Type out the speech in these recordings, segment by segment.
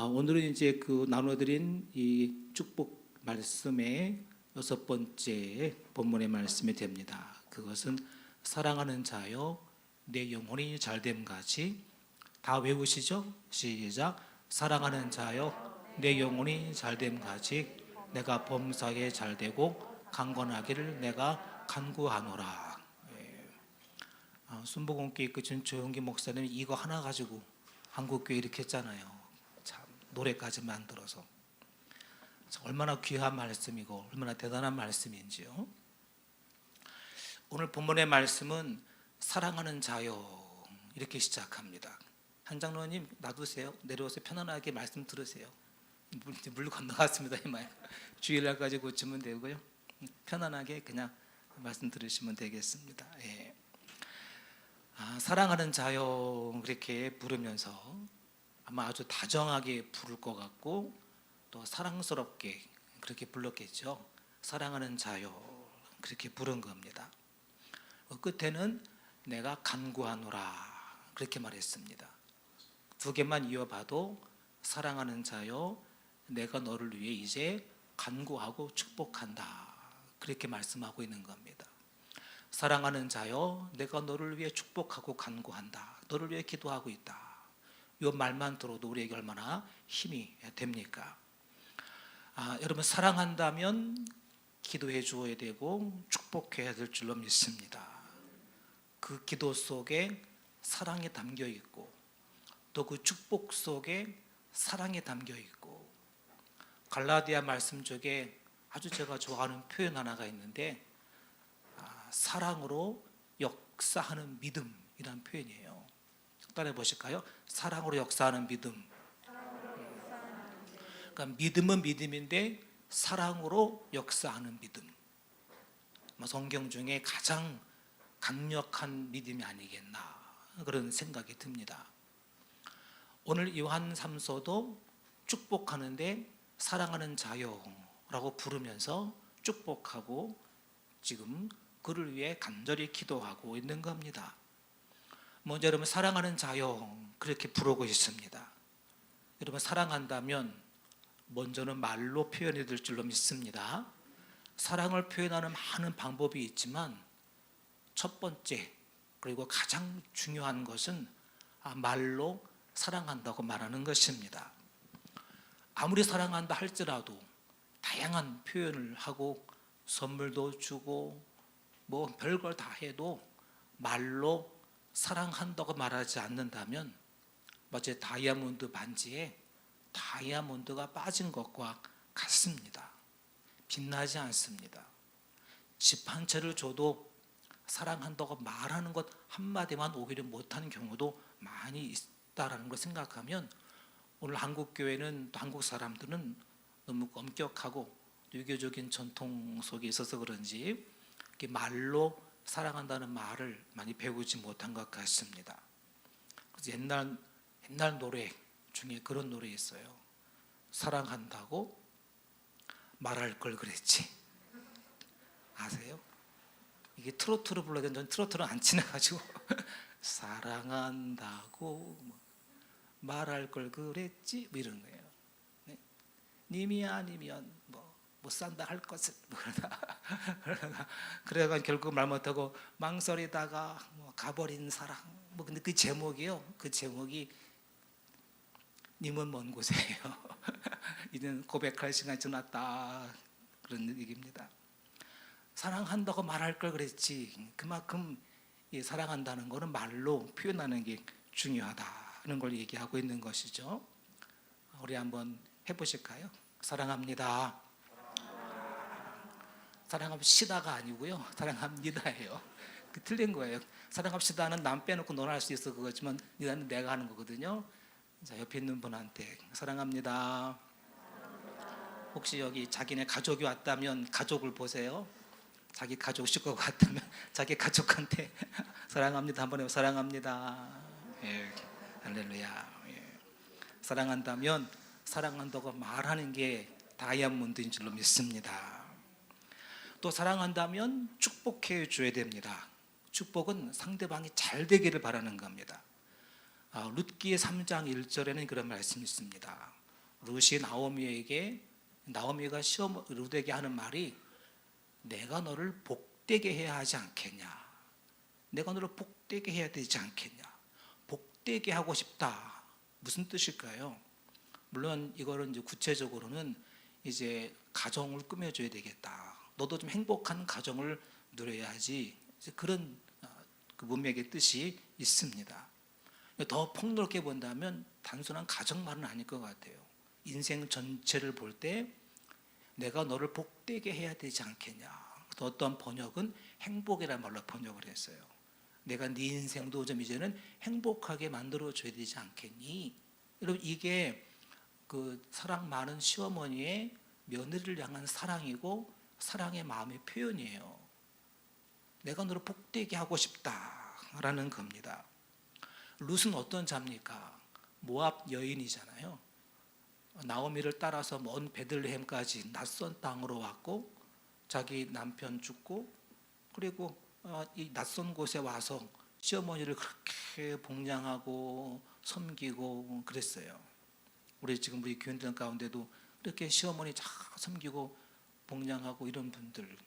오늘은 이제 나눠드린 이 축복 말씀의 6번째 본문의 말씀이 됩니다. 그것은 사랑하는 자여 내 영혼이 잘됨 같이. 다 외우시죠? 시작. 사랑하는 자여 내 영혼이 잘됨 같이 내가 범사에 잘되고 강건하기를 내가 간구하노라. 순복음교회 전초영기 목사님이 이거 하나 가지고 한국교회 이렇게 했잖아요. 참 노래까지 만들어서 얼마나 귀한 말씀이고 얼마나 대단한 말씀인지요. 오늘 본문의 말씀은 사랑하는 자여 이렇게 시작합니다. 한 장로님 놔두세요. 내려오세요. 편안하게 말씀 들으세요. 물 건너갔습니다. 주일날까지 고치면 되고요. 편안하게 그냥 말씀 들으시면 되겠습니다. 예. 사랑하는 자여 그렇게 부르면서 아마 아주 다정하게 부를 것 같고 또 사랑스럽게 그렇게 불렀겠죠. 사랑하는 자여 그렇게 부른 겁니다. 끝에는 내가 간구하노라 그렇게 말했습니다. 두 개만 이어봐도 사랑하는 자여 내가 너를 위해 이제 간구하고 축복한다 그렇게 말씀하고 있는 겁니다. 사랑하는 자여 내가 너를 위해 축복하고 간구한다. 너를 위해 기도하고 있다. 이 말만 들어도 우리에게 얼마나 힘이 됩니까? 여러분 사랑한다면 기도해 주어야 되고 축복해야 될 줄로 믿습니다. 그 기도 속에 사랑이 담겨 있고 또 그 축복 속에 사랑이 담겨 있고 갈라디아 말씀 중에 아주 제가 좋아하는 표현 하나가 있는데 사랑으로 역사하는 믿음이라는 표현이에요. 따라해 보실까요? 사랑으로 역사하는 믿음. 그러니까 믿음은 믿음인데 사랑으로 역사하는 믿음. 성경 중에 가장 강력한 믿음이 아니겠나 그런 생각이 듭니다. 오늘 요한 3서도 축복하는데 사랑하는 자여라고 부르면서 축복하고 지금 그를 위해 간절히 기도하고 있는 겁니다. 먼저 여러분 사랑하는 자여 그렇게 부르고 있습니다. 여러분 사랑한다면 먼저는 말로 표현해야 될 줄로 믿습니다. 사랑을 표현하는 많은 방법이 있지만 첫 번째 그리고 가장 중요한 것은 말로 사랑한다고 말하는 것입니다. 아무리 사랑한다 할지라도 다양한 표현을 하고 선물도 주고 별걸 다 해도 말로 사랑한다고 말하지 않는다면 마치 다이아몬드 반지에 다이아몬드가 빠진 것과 같습니다. 빛나지 않습니다. 집 한 채를 줘도 사랑한다고 말하는 것 한마디만 오히려 못하는 경우도 많이 있다라는 걸 생각하면 오늘 한국교회는 또 한국 사람들은 너무 엄격하고 유교적인 전통 속에 있어서 그런지 말로 사랑한다는 말을 많이 배우지 못한 것 같습니다. 그래서 옛날 노래 중에 그런 노래 있어요. 사랑한다고 말할 걸 그랬지. 아세요? 이게 트로트로 불러야 되는데 저는 트로트를 안 치나가지고 사랑한다고 말할 걸 그랬지 이런 거예요. 네? 님이 아니면 못 산다 할 것을 그러다가 결국 말 못하고 망설이다가 가버린 사랑 근데 그 제목이요. 그 제목이 님은 먼 곳이에요. 이제는 고백할 시간이 지났다 그런 얘기입니다. 사랑한다고 말할 걸 그랬지. 그만큼 사랑한다는 것은 말로 표현하는 게 중요하다는 걸 얘기하고 있는 것이죠. 우리 한번 해보실까요? 사랑합니다. 사랑합시다가 아니고요. 사랑합니다예요. 틀린 거예요. 사랑합시다는 남 빼놓고 너나 할 수 있어 그거지만 니다는 내가 하는 거거든요. 자, 옆에 있는 분한테 사랑합니다. 혹시 여기 자기네 가족이 왔다면 가족을 보세요. 자기 가족 식구가 왔다면 자기 가족한테 사랑합니다 한번 해요. 사랑합니다. 예. 할렐루야. 예. 사랑한다면 사랑한다고 말하는 게 다이아몬드인 줄로 믿습니다. 또 사랑한다면 축복해 줘야 됩니다. 축복은 상대방이 잘 되기를 바라는 겁니다. 룻기의 3장 1절에는 그런 말씀이 있습니다. 룻이 나오미가 시어머 룻에게 하는 말이 내가 너를 복되게 해야 하지 않겠냐. 내가 너를 복되게 해야 되지 않겠냐. 복되게 하고 싶다. 무슨 뜻일까요? 물론 이거는 이제 구체적으로는 이제 가정을 꾸며줘야 되겠다. 너도 좀 행복한 가정을 누려야지. 그런 그 문맥의 뜻이 있습니다. 더 폭넓게 본다면 단순한 가정만은 아닐 것 같아요. 인생 전체를 볼 때 내가 너를 복되게 해야 되지 않겠냐. 어떤 번역은 행복이라는 말로 번역을 했어요. 내가 네 인생도 좀 이제는 행복하게 만들어줘야 되지 않겠니? 여러분 이게 그 사랑 많은 시어머니의 며느리를 향한 사랑이고 사랑의 마음의 표현이에요. 내가 너를 복되게 하고 싶다라는 겁니다. 룻은 어떤 자입니까? 모압 여인이잖아요. 나오미를 따라서 먼 베들레헴까지 낯선 땅으로 왔고 자기 남편 죽고 그리고 이 낯선 곳에 와서 시어머니를 그렇게 복양하고 섬기고 그랬어요. 우리 지금 우리 교인들 가운데도 이렇게 시어머니 잘 섬기고 복양하고 이런 분들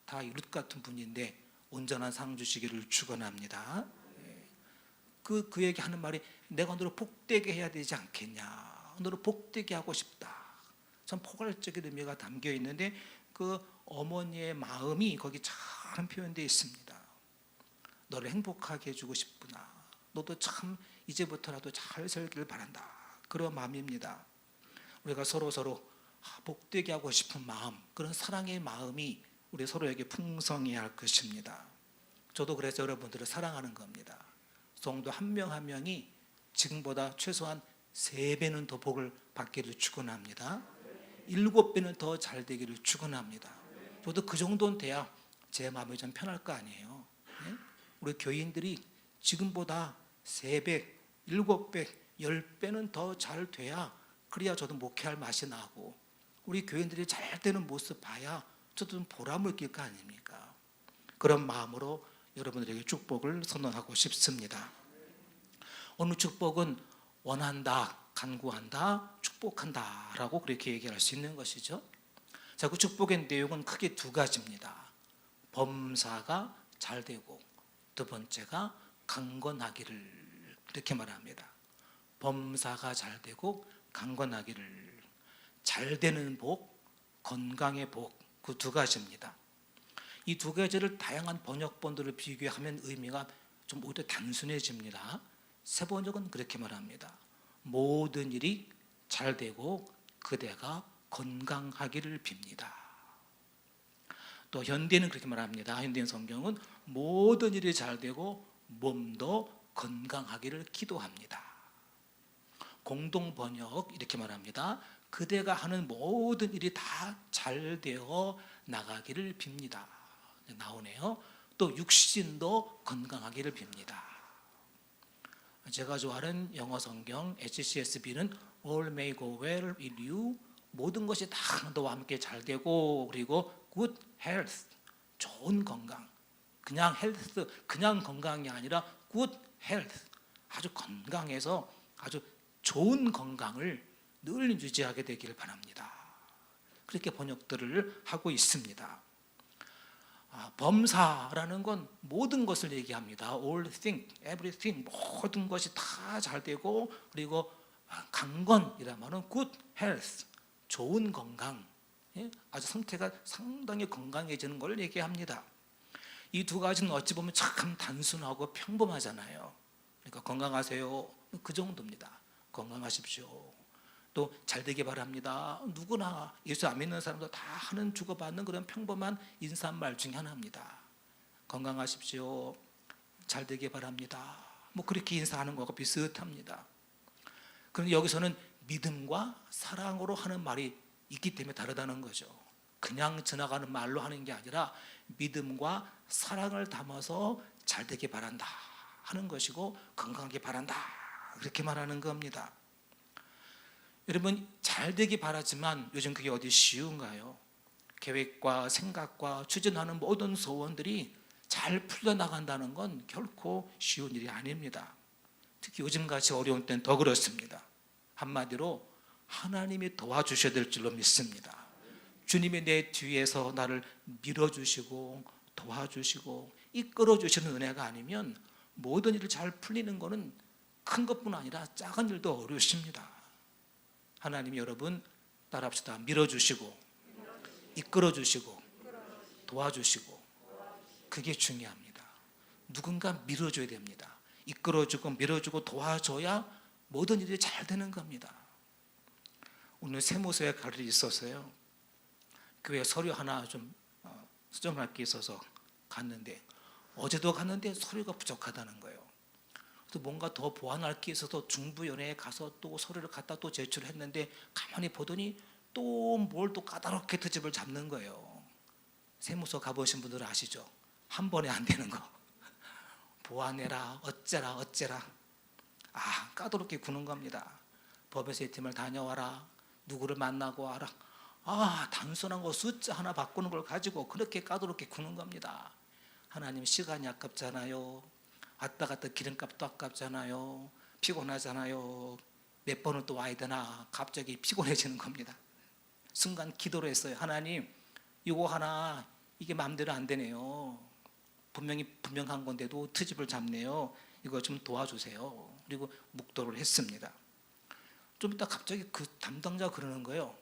다 룻 같은 분인데 온전한 상 주시기를 축원합니다. 그에게 하는 말이 내가 너를 복되게 해야 되지 않겠냐. 너를 복되게 하고 싶다. 참 포괄적인 의미가 담겨 있는데 그 어머니의 마음이 거기 잘 표현되어 있습니다. 너를 행복하게 해주고 싶구나. 너도 참 이제부터라도 잘 살기를 바란다. 그런 마음입니다. 우리가 서로 복되게 하고 싶은 마음, 그런 사랑의 마음이 우리 서로에게 풍성해야 할 것입니다. 저도 그래서 여러분들을 사랑하는 겁니다. 성도 한 명 한 명이 지금보다 최소한 3배는 더 복을 받기를 축원합니다. 7배는 더 잘 되기를 축원합니다. 저도 그 정도는 돼야 제 마음이 좀 편할 거 아니에요. 우리 교인들이 지금보다 3배, 7배, 10배는 더 잘 돼야 그래야 저도 목회할 맛이 나고 우리 교인들이 잘 되는 모습 봐야 저도 좀 보람을 느낄 거 아닙니까? 그런 마음으로 여러분들에게 축복을 선언하고 싶습니다. 오늘 축복은 원한다, 간구한다, 축복한다 라고 그렇게 얘기할 수 있는 것이죠. 자, 그 축복의 내용은 크게 2가지입니다. 범사가 잘 되고 두 번째가 강건하기를 이렇게 말합니다. 범사가 잘 되고 강건하기를. 잘 되는 복, 건강의 복, 그 2가지입니다. 이 2가지를 다양한 번역본들을 비교하면 의미가 좀 오히려 단순해집니다. 세 번역은 그렇게 말합니다. 모든 일이 잘 되고 그대가 건강하기를 빕니다. 또 현대는 그렇게 말합니다. 현대 성경은 모든 일이 잘 되고 몸도 건강하기를 기도합니다. 공동 번역 이렇게 말합니다. 그대가 하는 모든 일이 다 잘 되어 나가기를 빕니다. 나오네요. 또 육신도 건강하기를 빕니다. 제가 좋아하는 영어 성경 HCSB는 All may go well in you. 모든 것이 다 너와 함께 잘 되고 그리고 good health, 좋은 건강. 그냥 health, 그냥 건강이 아니라 good health, 아주 건강해서 아주 좋은 건강을 늘 유지하게 되기를 바랍니다. 그렇게 번역들을 하고 있습니다. 범사라는 건 모든 것을 얘기합니다. All things, everything, 모든 것이 다 잘 되고 그리고 강건이란 말은 good health, 좋은 건강, 아주 상태가 상당히 건강해지는 걸 얘기합니다. 이 2가지는 어찌 보면 참 단순하고 평범하잖아요. 그러니까 건강하세요, 그 정도입니다. 건강하십시오. 또 잘 되기 바랍니다. 누구나 예수 안 믿는 사람도 다 하는 주고받는 그런 평범한 인사말 중에 하나입니다. 건강하십시오. 잘 되기 바랍니다. 뭐 그렇게 인사하는 것과 비슷합니다. 그런데 여기서는 믿음과 사랑으로 하는 말이 있기 때문에 다르다는 거죠. 그냥 지나가는 말로 하는 게 아니라 믿음과 사랑을 담아서 잘 되기 바란다 하는 것이고 건강하게 바란다 그렇게 말하는 겁니다. 여러분 잘 되기 바라지만 요즘 그게 어디 쉬운가요? 계획과 생각과 추진하는 모든 소원들이 잘 풀려나간다는 건 결코 쉬운 일이 아닙니다. 특히 요즘같이 어려운 때는 더 그렇습니다. 한마디로 하나님이 도와주셔야 될 줄로 믿습니다. 주님이 내 뒤에서 나를 밀어주시고 도와주시고 이끌어주시는 은혜가 아니면 모든 일을 잘 풀리는 것은 큰 것뿐 아니라 작은 일도 어려우십니다. 하나님이 여러분 따라합시다. 밀어주시고 이끌어주시고 도와주시고, 그게 중요합니다. 누군가 밀어줘야 됩니다. 이끌어주고 밀어주고 도와줘야 모든 일이 잘 되는 겁니다. 오늘 세무서에 갈 일이 있어서요, 교회 서류 하나 좀 수정할 게 있어서 갔는데, 어제도 갔는데 서류가 부족하다는 거예요. 그래서 뭔가 더 보완할 게 있어서 중부연회에 가서 또 서류를 갖다 또 제출했는데, 가만히 보더니 또 뭘 또 까다롭게 트집을 잡는 거예요. 세무서 가보신 분들은 아시죠? 한 번에 안 되는 거. 보완해라, 어째라. 까다롭게 구는 겁니다. 법인세팀을 다녀와라, 누구를 만나고 와라. 단순한 거 숫자 하나 바꾸는 걸 가지고 그렇게 까다롭게 구는 겁니다. 하나님, 시간이 아깝잖아요. 왔다 갔다 기름값도 아깝잖아요. 피곤하잖아요. 몇 번을 또 와야 되나. 갑자기 피곤해지는 겁니다. 순간 기도를 했어요. 하나님, 이거 하나 이게 마음대로 안 되네요. 분명한 건데도 트집을 잡네요. 이거 좀 도와주세요. 그리고 묵도를 했습니다. 좀 이따 갑자기 그 담당자가 그러는 거예요.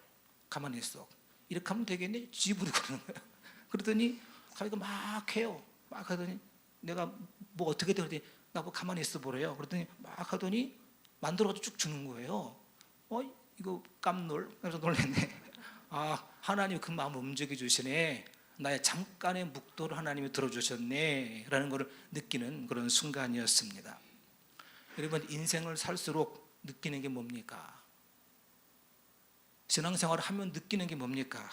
가만히 있어. 이렇게 하면 되겠니? 집으로 그러는 거예요. 그러더니 자기가 막 해요. 막 하더니 내가 뭐 어떻게 돼? 그러더니 나보고 가만히 있어 보래요. 그러더니 막 하더니 만들어서 쭉 주는 거예요. 이거 깜놀? 그래서 놀랐네. 하나님 그 마음을 움직여 주시네. 나의 잠깐의 묵도를 하나님이 들어주셨네 라는 것을 느끼는 그런 순간이었습니다. 여러분, 인생을 살수록 느끼는 게 뭡니까? 신앙생활을 하면 느끼는 게 뭡니까?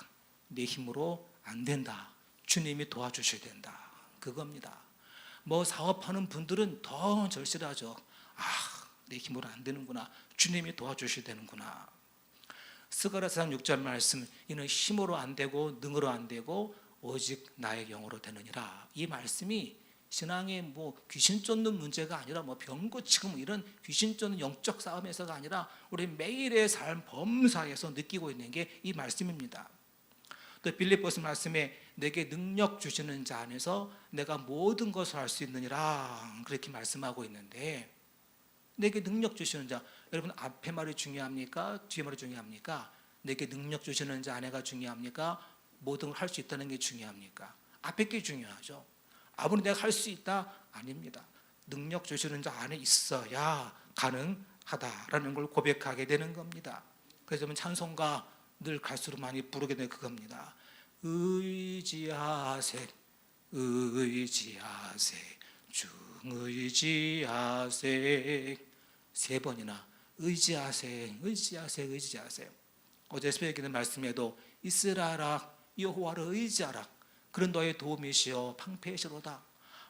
내 힘으로 안 된다, 주님이 도와주셔야 된다, 그겁니다. 뭐 사업하는 분들은 더 절실하죠. 내 힘으로 안 되는구나, 주님이 도와주셔야 되는구나. 스가랴서 6절 말씀, 이는 힘으로 안 되고 능으로 안 되고 오직 나의 영으로 되느니라. 이 말씀이 신앙의 뭐 귀신 쫓는 문제가 아니라 뭐 병 고치고 뭐 이런 귀신 쫓는 영적 싸움에서가 아니라 우리 매일의 삶 범사에서 느끼고 있는 게 이 말씀입니다. 또 빌립보서 말씀에 내게 능력 주시는 자 안에서 내가 모든 것을 할 수 있느니라, 그렇게 말씀하고 있는데, 내게 능력 주시는 자, 여러분 앞에 말이 중요합니까? 뒤에 말이 중요합니까? 내게 능력 주시는 자 안에가 중요합니까? 모든 걸 할 수 있다는 게 중요합니까? 앞에 게 중요하죠. 아무리 내가 할 수 있다? 아닙니다. 능력 주시는 자 안에 있어야 가능하다라는 걸 고백하게 되는 겁니다. 그래서 찬송가 늘 갈수록 많이 부르게 되는 그겁니다. 의지하세, 의지하세, 주 의지하세. 3번이나 의지하세, 의지하세, 의지하세. 어제 새벽에 있는 말씀에도 이스라엘아 여호와를 의지하라, 그런 너의 도움이시여 방패시로다.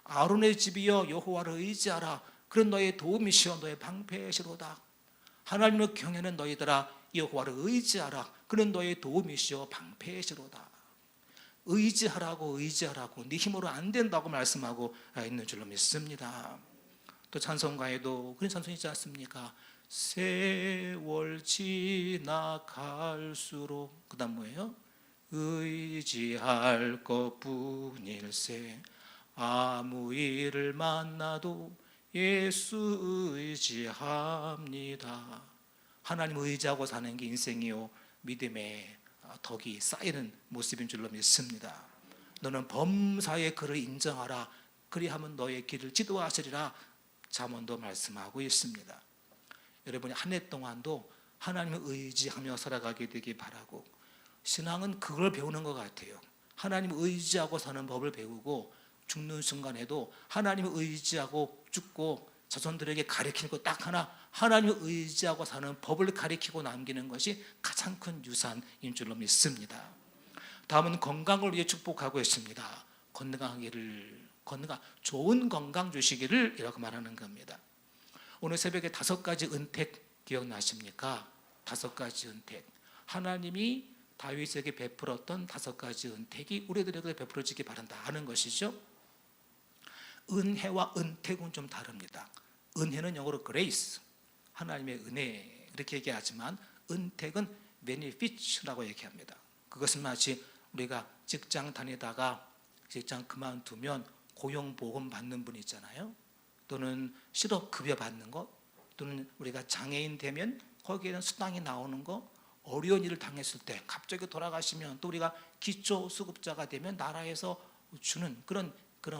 아론의 집이여 여호와를 의지하라, 그런 너의 도움이시여 너의 방패시로다. 하나님을 경외하는 너희들아 여호와를 의지하라, 그런 너의 도움이시여 방패시로다. 의지하라고 네 힘으로 안 된다고 말씀하고 있는 줄로 믿습니다. 또 찬송가에도 그런 찬송이 있지 않습니까? 세월 지나갈수록, 그 다음 뭐예요? 의지할 것뿐일세, 아무 일을 만나도 예수 의지합니다. 하나님 의지하고 사는 게 인생이요 믿음의 덕이 쌓이는 모습인 줄로 믿습니다. 너는 범사의 그를 인정하라, 그리하면 너의 길을 지도하시리라, 잠언도 말씀하고 있습니다. 여러분이 한 해 동안도 하나님을 의지하며 살아가게 되기 바라고, 신앙은 그걸 배우는 것 같아요. 하나님을 의지하고 사는 법을 배우고, 죽는 순간에도 하나님을 의지하고 죽고 자손들에게 가르치는 것 딱 하나, 하나님을 의지하고 사는 법을 가르치고 남기는 것이 가장 큰 유산인 줄로 믿습니다. 다음은 건강을 위해 축복하고 있습니다. 좋은 건강 주시기를 이라고 말하는 겁니다. 오늘 새벽에 5가지 은택 기억나십니까? 5가지 은택. 하나님이 다윗에게 베풀었던 5가지 은택이 우리들에게 베풀어지기 바란다 하는 것이죠. 은혜와 은택은 좀 다릅니다. 은혜는 영어로 grace, 하나님의 은혜 이렇게 얘기하지만, 은택은 benefits라고 얘기합니다. 그것은 마치 우리가 직장 다니다가 직장 그만두면 고용보험 받는 분 있잖아요. 또는 실업급여 받는 거, 또는 우리가 장애인 되면 거기에는 수당이 나오는 거, 어려운 일을 당했을 때 갑자기 돌아가시면 또 우리가 기초수급자가 되면 나라에서 주는 그런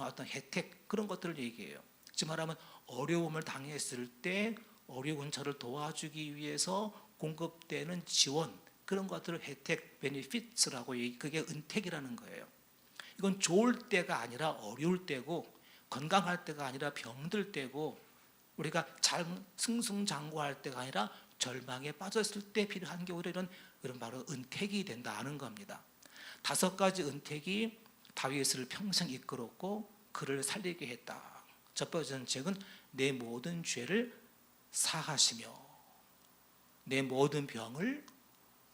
어떤 혜택, 그런 것들을 얘기해요. 즉 말하면 어려움을 당했을 때 어려운 저를 도와주기 위해서 공급되는 지원, 그런 것들을 혜택, 베네피트라고, 그게 은택이라는 거예요. 이건 좋을 때가 아니라 어려울 때고, 건강할 때가 아니라 병들 때고, 우리가 잘 승승장구할 때가 아니라 절망에 빠졌을 때 필요한 게 오히려 이런 바로 은택이 된다는 겁니다. 5가지 은택이 다윗을 평생 이끌었고 그를 살리게 했다. 첫 번째 책은 내 모든 죄를 사하시며 내 모든 병을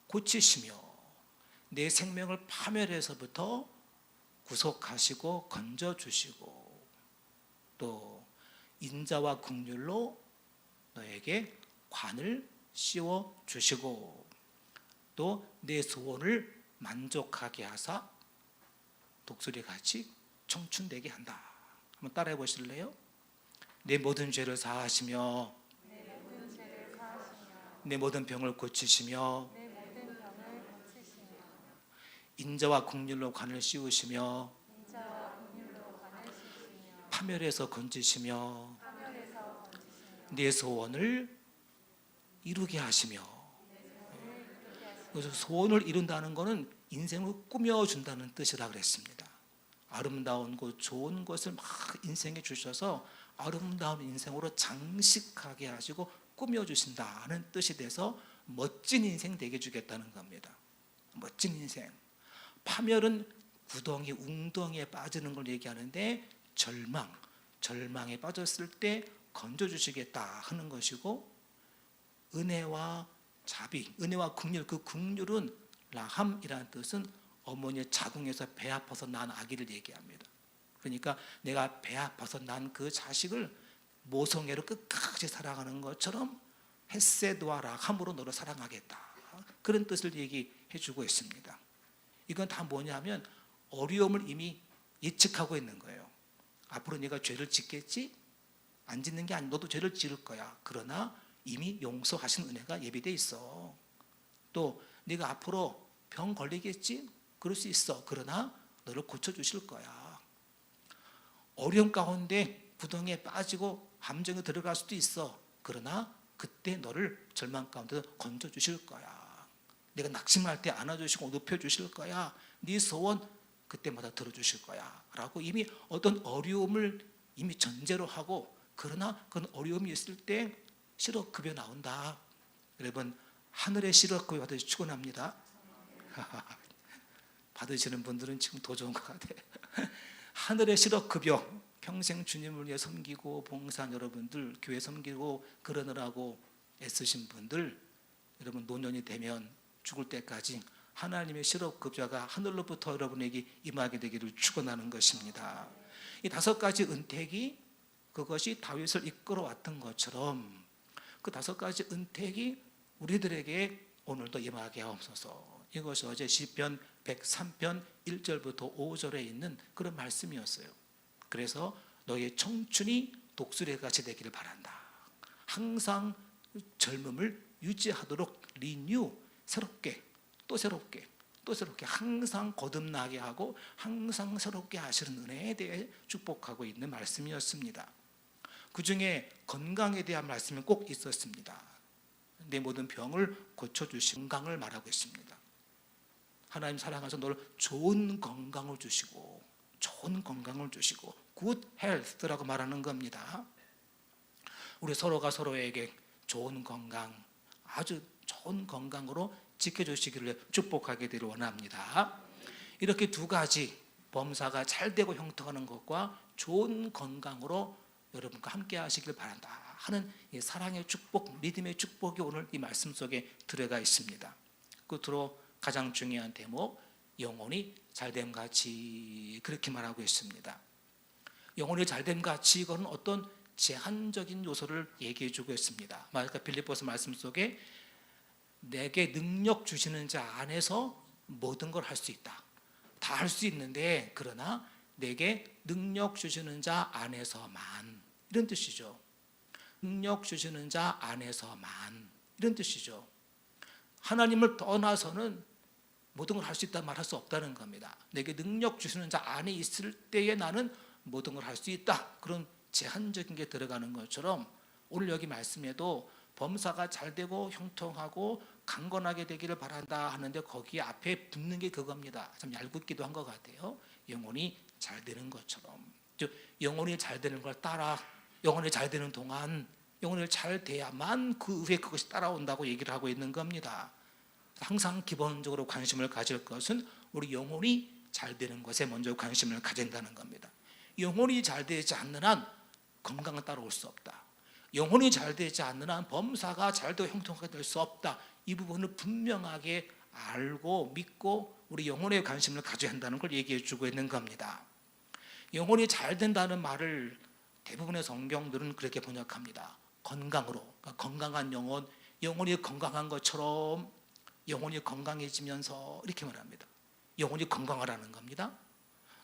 고치시며 내 생명을 파멸에서부터 구속하시고 건져주시고 또 인자와 긍휼로 너에게 관을 씌워주시고 또 내 소원을 만족하게 하사 독수리같이 청춘되게 한다. 한번 따라해 보실래요? 내 모든 죄를 사하시며 내 모든 병을 고치시며 인자와 긍휼로 관을 씌우시며 파멸에서 건지시며 내 소원을 이루게 하시며. 그래서 소원을 이룬다는 것은 인생을 꾸며준다는 뜻이라 그랬습니다. 아름다운 것, 좋은 것을 막 인생에 주셔서 아름다운 인생으로 장식하게 하시고 꾸며주신다는 뜻이 돼서 멋진 인생 되게 주겠다는 겁니다. 멋진 인생. 파멸은 구덩이, 웅덩이에 빠지는 걸 얘기하는데 절망에 빠졌을 때 건져주시겠다 하는 것이고, 은혜와 자비, 은혜와 긍휼, 그 긍휼은 라함이라는 뜻은 어머니의 자궁에서 배 아파서 난 아기를 얘기합니다. 그러니까 내가 배 아파서 난 그 자식을 모성애로 끝까지 사랑하는 것처럼 헤세드와 라함으로 너를 사랑하겠다, 그런 뜻을 얘기해 주고 있습니다. 이건 다 뭐냐면 어려움을 이미 예측하고 있는 거예요. 앞으로 네가 죄를 짓겠지? 안 짓는 게 아니고 너도 죄를 지을 거야. 그러나 이미 용서하신 은혜가 예비돼 있어. 또 네가 앞으로 병 걸리겠지? 그럴 수 있어. 그러나 너를 고쳐주실 거야. 어려움 가운데 구덩이에 빠지고 함정에 들어갈 수도 있어. 그러나 그때 너를 절망 가운데 건져주실 거야. 내가 낙심할 때 안아주시고 높여주실 거야. 네 소원 그때마다 들어주실 거야 라고 이미 어떤 어려움을 이미 전제로 하고, 그러나 그런 어려움이 있을 때 실업급여 나온다. 여러분, 하늘의 실업급여 받으시 축원합니다. 받으시는 분들은 지금 더 좋은 것 같아요. 하늘의 실업급여, 평생 주님을 위해 섬기고 봉사한 여러분들, 교회 섬기고 그러느라고 애쓰신 분들, 여러분 노년이 되면 죽을 때까지 하나님의 실업급여가 하늘로부터 여러분에게 임하게 되기를 축원하는 것입니다. 이 5가지 은택이 그것이 다윗을 이끌어왔던 것처럼 그 5가지 은택이 우리들에게 오늘도 임하게 하옵소서. 이것이 어제 시편 103편 1절부터 5절에 있는 그런 말씀이었어요. 그래서 너의 청춘이 독수리같이 되기를 바란다. 항상 젊음을 유지하도록 리뉴, 새롭게 또 새롭게 또 새롭게 항상 거듭나게 하고 항상 새롭게 하시는 은혜에 대해 축복하고 있는 말씀이었습니다. 그 중에 건강에 대한 말씀이 꼭 있었습니다. 내 모든 병을 고쳐주신 건강을 말하고 있습니다. 하나님 사랑하셔서 너를 좋은 건강을 주시고 good health라고 말하는 겁니다. 우리 서로가 서로에게 좋은 건강, 아주 좋은 건강으로 지켜주시기를 축복하게 되기를 원합니다. 이렇게 2가지, 범사가 잘 되고 형통하는 것과 좋은 건강으로 여러분과 함께 하시길 바란다 하는 이 사랑의 축복, 믿음의 축복이 오늘 이 말씀 속에 들어가 있습니다. 끝으로 가장 중요한 대목, 영혼이 잘됨같이, 그렇게 말하고 있습니다. 영혼이 잘됨같이, 이거는 어떤 제한적인 요소를 얘기해 주고 있습니다. 마지막 빌립보서 말씀 속에 내게 능력 주시는 자 안에서 모든 걸 할 수 있다. 다 할 수 있는데 그러나 내게 능력 주시는 자 안에서만, 이런 뜻이죠. 능력 주시는 자 안에서만, 이런 뜻이죠. 하나님을 떠나서는 모든 걸 할 수 있다 말할 수 없다는 겁니다. 내게 능력 주시는 자 안에 있을 때에 나는 모든 걸 할 수 있다. 그런 제한적인 게 들어가는 것처럼 오늘 여기 말씀에도 범사가 잘 되고 형통하고 강건하게 되기를 바란다 하는데 거기에 앞에 붙는 게 그겁니다. 참 얄궂기도 한 것 같아요. 영혼이 잘 되는 것처럼, 즉 영혼이 잘 되는 걸 따라, 영혼이 잘 되는 동안 영혼이 잘 돼야만 그 후에 그것이 따라온다고 얘기를 하고 있는 겁니다. 항상 기본적으로 관심을 가질 것은 우리 영혼이 잘 되는 것에 먼저 관심을 가진다는 겁니다. 영혼이 잘 되지 않는 한 건강은 따라올 수 없다. 영혼이 잘 되지 않는 한 범사가 잘 되고 형통하게 될 수 없다. 이 부분을 분명하게 알고 믿고 우리 영혼에 관심을 가져야 한다는 걸 얘기해 주고 있는 겁니다. 영혼이 잘 된다는 말을 대부분의 성경들은 그렇게 번역합니다. 건강으로, 그러니까 건강한 영혼, 영혼이 건강한 것처럼 영혼이 건강해지면서 이렇게 말합니다. 영혼이 건강하라는 겁니다.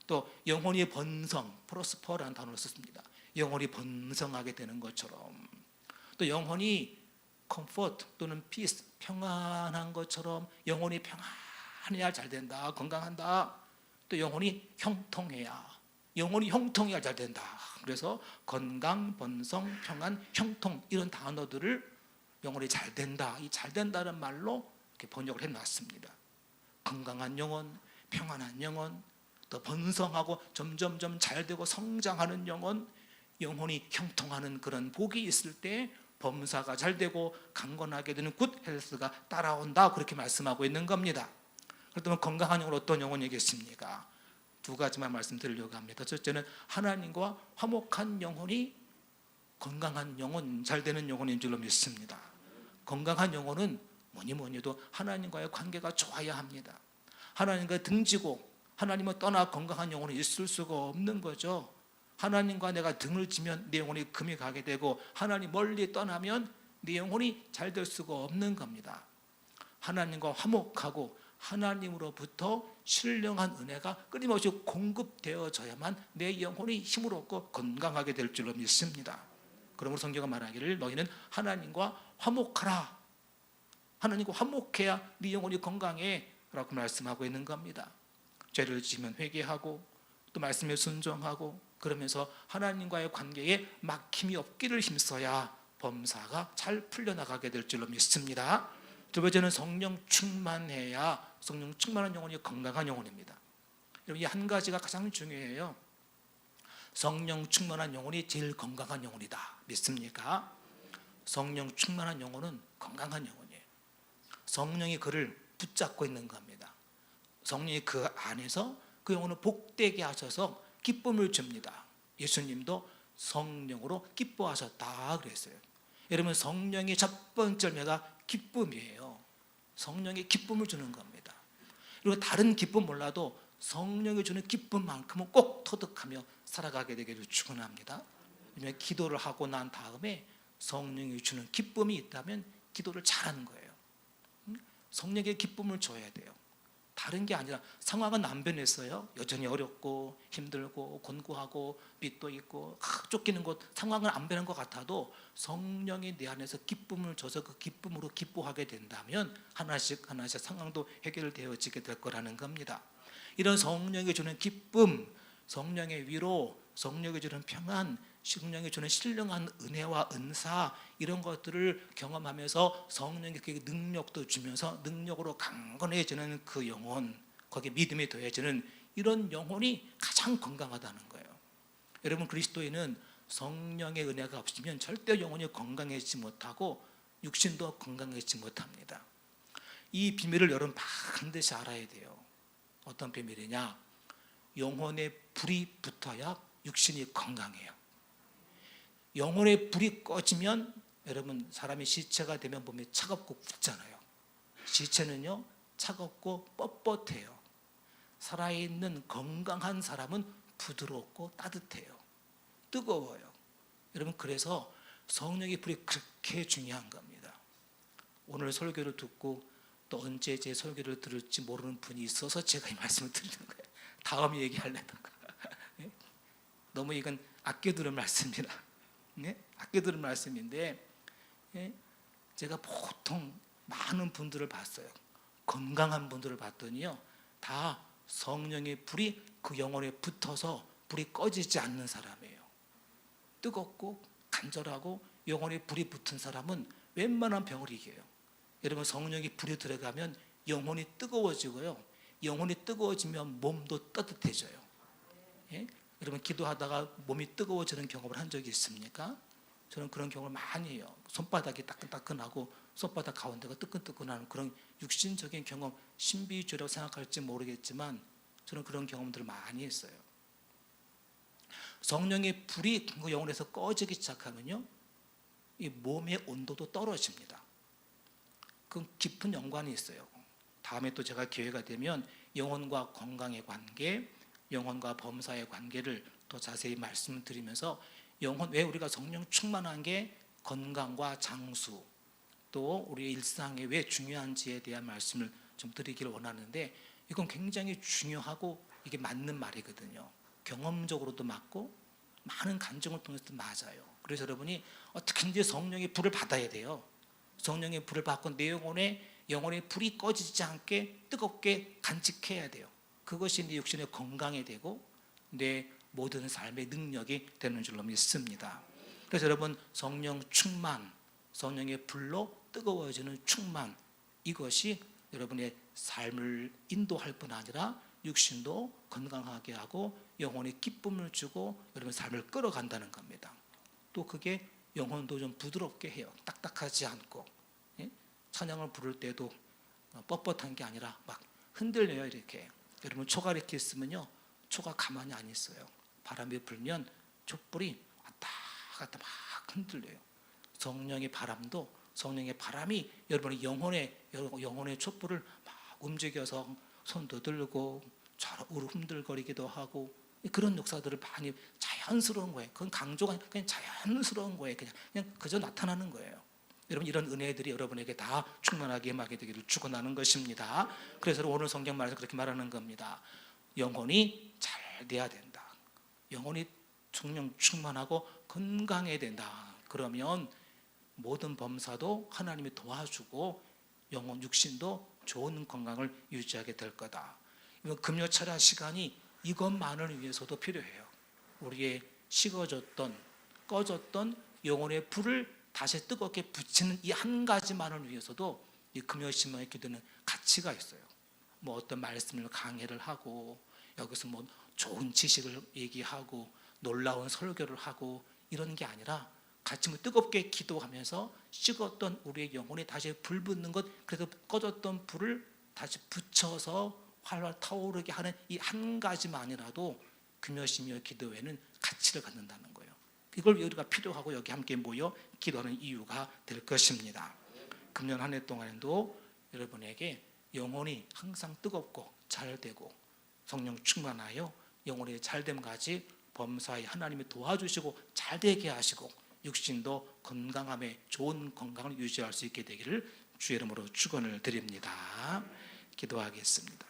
또 영혼이 번성, 프로스퍼라는 단어를 썼습니다. 영혼이 번성하게 되는 것처럼, 또 영혼이 comfort 또는 peace, 평안한 것처럼 영혼이 평안해야 잘 된다, 건강한다. 또 영혼이 형통해야, 영혼이 형통해야 잘 된다. 그래서 건강, 번성, 평안, 형통 이런 단어들을 영혼이 잘 된다, 이 잘 된다는 말로 이렇게 번역을 해놨습니다. 건강한 영혼, 평안한 영혼, 또 번성하고 점점점 잘 되고 성장하는 영혼, 영혼이 형통하는 그런 복이 있을 때 범사가 잘 되고 강건하게 되는 굿 헬스가 따라온다, 그렇게 말씀하고 있는 겁니다. 그렇다면 건강한 영혼, 어떤 영혼이겠습니까? 두 가지만 말씀드리려고 합니다. 첫째는 하나님과 화목한 영혼이 건강한 영혼, 잘 되는 영혼인 줄로 믿습니다. 건강한 영혼은 뭐니 해도 하나님과의 관계가 좋아야 합니다. 하나님과 등지고 하나님을 떠나 건강한 영혼이 있을 수가 없는 거죠. 하나님과 내가 등을 지면 내 영혼이 금이 가게 되고 하나님 멀리 떠나면 내 영혼이 잘 될 수가 없는 겁니다. 하나님과 화목하고 하나님으로부터 신령한 은혜가 끊임없이 공급되어져야만 내 영혼이 힘을 얻고 건강하게 될 줄로 믿습니다. 그러므로 성경은 말하기를 너희는 하나님과 화목하라, 하나님과 화목해야 네 영혼이 건강해 라고 말씀하고 있는 겁니다. 죄를 지으면 회개하고 또 말씀에 순종하고 그러면서 하나님과의 관계에 막힘이 없기를 힘써야 범사가 잘 풀려나가게 될 줄로 믿습니다. 두 번째는 성령 충만해야, 성령 충만한 영혼이 건강한 영혼입니다. 여러분, 이 한 가지가 가장 중요해요. 성령 충만한 영혼이 제일 건강한 영혼이다, 믿습니까? 성령 충만한 영혼은 건강한 영혼이에요. 성령이 그를 붙잡고 있는 겁니다. 성령이 그 안에서 그 영혼을 복되게 하셔서 기쁨을 줍니다. 예수님도 성령으로 기뻐하셨다 그랬어요. 여러분, 성령의 첫 번째 열매가 기쁨이에요. 성령이 기쁨을 주는 겁니다. 그리고 다른 기쁨 몰라도 성령이 주는 기쁨만큼은 꼭 터득하며 살아가게 되기를 축원합니다. 왜냐하면 기도를 하고 난 다음에 성령이 주는 기쁨이 있다면 기도를 잘하는 거예요. 성령에게 기쁨을 줘야 돼요. 다른 게 아니라 상황은 안 변했어요. 여전히 어렵고 힘들고 곤고하고 빚도 있고 쫓기는 것, 상황은 안 변한 것 같아도 성령이 내 안에서 기쁨을 줘서 그 기쁨으로 기뻐하게 된다면 하나씩 하나씩 상황도 해결되어지게 될 거라는 겁니다. 이런 성령이 주는 기쁨, 성령의 위로, 성령이 주는 평안, 성령이 주는 신령한 은혜와 은사, 이런 것들을 경험하면서 성령의 그 능력도 주면서 능력으로 강건해지는 그 영혼, 거기에 믿음이 더해지는 이런 영혼이 가장 건강하다는 거예요. 여러분, 그리스도인은 성령의 은혜가 없으면 절대 영혼이 건강해지지 못하고 육신도 건강해지지 못합니다. 이 비밀을 여러분 반드시 알아야 돼요. 어떤 비밀이냐? 영혼에 불이 붙어야 육신이 건강해요. 영혼의 불이 꺼지면 여러분, 사람이 시체가 되면 몸이 차갑고 굳잖아요. 시체는요 차갑고 뻣뻣해요. 살아있는 건강한 사람은 부드럽고 따뜻해요. 뜨거워요. 여러분, 그래서 성령의 불이 그렇게 중요한 겁니다. 오늘 설교를 듣고 또 언제 제 설교를 들을지 모르는 분이 있어서 제가 이 말씀을 드리는 거예요. 다음 얘기하려다가 너무 이건 아껴 들은 말씀입니다. 아껴 들은 말씀인데 제가 보통 많은 분들을 봤어요. 건강한 분들을 봤더니요, 다 성령의 불이 그 영혼에 붙어서 불이 꺼지지 않는 사람이에요. 뜨겁고 간절하고 영혼에 불이 붙은 사람은 웬만한 병을 이겨요. 여러분, 성령이 불이 들어가면 영혼이 뜨거워지고요, 영혼이 뜨거워지면 몸도 따뜻해져요. 여러분, 기도하다가 몸이 뜨거워지는 경험을 한 적이 있습니까? 저는 그런 경험을 많이 해요. 손바닥이 따끈따끈하고 손바닥 가운데가 뜨끈뜨끈하는 그런 육신적인 경험, 신비주의라고 생각할지 모르겠지만 저는 그런 경험들을 많이 했어요. 성령의 불이 그 영혼에서 꺼지기 시작하면요, 이 몸의 온도도 떨어집니다. 그 깊은 연관이 있어요. 다음에 또 제가 기회가 되면 영혼과 건강의 관계, 영혼과 범사의 관계를 더 자세히 말씀드리면서 영혼, 왜 우리가 성령 충만한 게 건강과 장수, 또 우리의 일상에 왜 중요한지에 대한 말씀을 좀 드리기를 원하는데, 이건 굉장히 중요하고 이게 맞는 말이거든요. 경험적으로도 맞고 많은 간증을 통해서도 맞아요. 그래서 여러분이 어떻게든지 성령의 불을 받아야 돼요. 성령의 불을 받고 내 영혼의 불이 꺼지지 않게 뜨겁게 간직해야 돼요. 그것이 내 육신의 건강이 되고 내 모든 삶의 능력이 되는 줄로 믿습니다. 그래서 여러분, 성령 충만, 성령의 불로 뜨거워지는 충만, 이것이 여러분의 삶을 인도할 뿐 아니라 육신도 건강하게 하고 영혼에 기쁨을 주고 여러분 삶을 끌어간다는 겁니다. 또 그게 영혼도 좀 부드럽게 해요. 딱딱하지 않고. 찬양을 부를 때도 뻣뻣한 게 아니라 막 흔들려요. 이렇게. 여러분, 초가 이렇게 있으면요, 초가 가만히 안 있어요. 바람이 불면 촛불이 왔다 갔다 막 흔들려요. 성령의 바람도, 성령의 바람이 여러분의 영혼의 촛불을 막 움직여서 손도 들고 좌우로 흔들거리기도 하고, 그런 역사들을 많이, 자연스러운 거예요. 그건 강조가 그냥 자연스러운 거예요. 그냥 그저 나타나는 거예요. 여러분, 이런 은혜들이 여러분에게 다 충만하게 임하게 되기를 축원하는 것입니다. 그래서 오늘 성경 말에서 그렇게 말하는 겁니다. 영혼이 잘 돼야 된다. 영혼이 성령 충만하고 건강해야 된다. 그러면 모든 범사도 하나님이 도와주고 영혼, 육신도 좋은 건강을 유지하게 될 거다. 금요 철야 시간이 이것만을 위해서도 필요해요. 우리의 식어졌던, 꺼졌던 영혼의 불을 다시 뜨겁게 붙이는 이 한 가지만을 위해서도 이 금요 신명의 기도는 가치가 있어요. 뭐 어떤 말씀을 강해를 하고 여기서 뭐 좋은 지식을 얘기하고 놀라운 설교를 하고 이런 게 아니라 같이 뜨겁게 기도하면서 식었던 우리의 영혼에 다시 불 붙는 것, 그래서 꺼졌던 불을 다시 붙여서 활활 타오르게 하는 이 한 가지만이라도 금요신명 기도회는 가치를 갖는다는 거예요. 이걸 우리가 필요하고 여기 함께 모여 기도하는 이유가 될 것입니다. 금년 한 해 동안에도 여러분에게 영혼이 항상 뜨겁고 잘 되고 성령 충만하여 영혼의 잘됨까지 범사에 하나님이 도와주시고 잘 되게 하시고 육신도 건강함에 좋은 건강을 유지할 수 있게 되기를 주의 이름으로 축원을 드립니다. 기도하겠습니다.